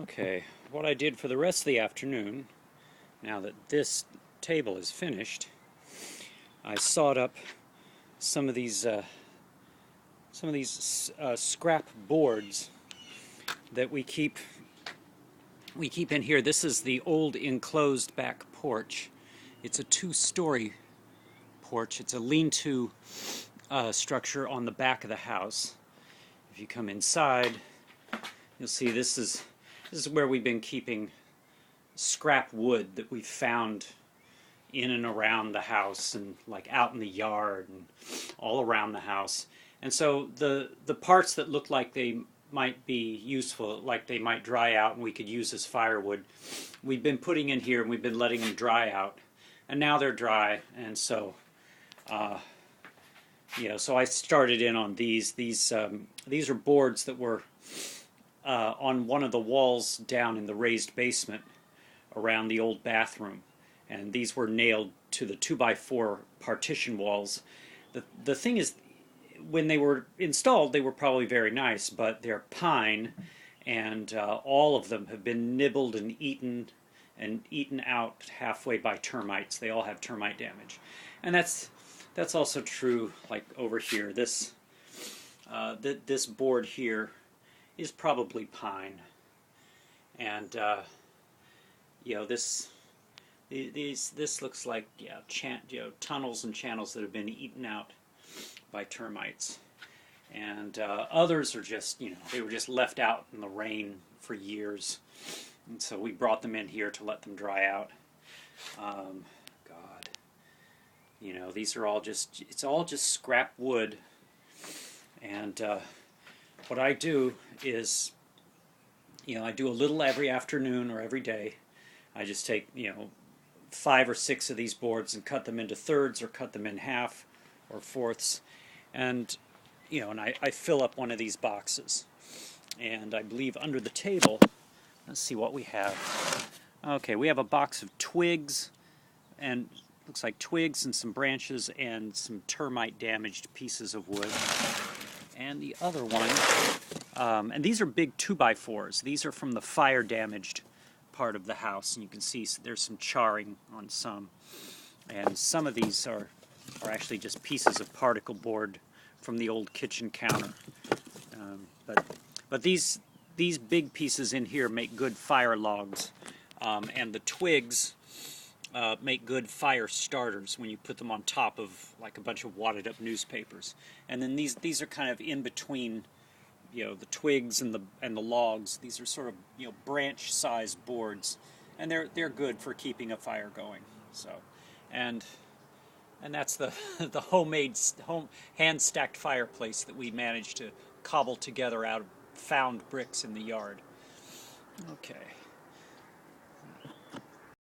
Okay, what I did for the rest of the afternoon, now that this table is finished, I sawed up some of these scrap boards that we keep in here. This is the old enclosed back porch. It's a two-story porch. It's a lean-to structure on the back of the house. If you come inside, you'll see this is where we've been keeping scrap wood that we found in and around the house and like out in the yard and all around the house. And so the parts that look like they might be useful, like they might dry out and we could use as firewood, we've been putting in here and we've been letting them dry out. And now they're dry, and so so I started in on these. These are boards that were on one of the walls down in the raised basement around the old bathroom, and these were nailed to the 2x4 partition walls. The thing is, when they were installed, they were probably very nice, but they're pine, and all of them have been nibbled and eaten out halfway by termites. They all have termite damage, and that's also true. Like over here, this board here is probably pine, and this looks like tunnels and channels that have been eaten out by termites, and others are just they were just left out in the rain for years, and so we brought them in here to let them dry out. These are all it's all just scrap wood, and what I do is I do a little every afternoon or every day. I just take 5 or 6 of these boards and cut them into thirds or cut them in half or fourths, and I fill up one of these boxes, and I believe under the table, let's see what we have. Okay, we have a box of twigs, and looks like twigs and some branches and some termite damaged pieces of wood. And the other one, and these are big 2x4s. These are from the fire damaged part of the house, and you can see there's some charring on some. And some of these are actually just pieces of particle board from the old kitchen counter. But these big pieces in here make good fire logs, and the twigs make good fire starters when you put them on top of like a bunch of wadded up newspapers. And then these are kind of in between, the twigs and the logs. These are sort of branch sized boards, and they're good for keeping a fire going. So, and that's the homemade hand stacked fireplace that we managed to cobble together out of found bricks in the yard. Okay.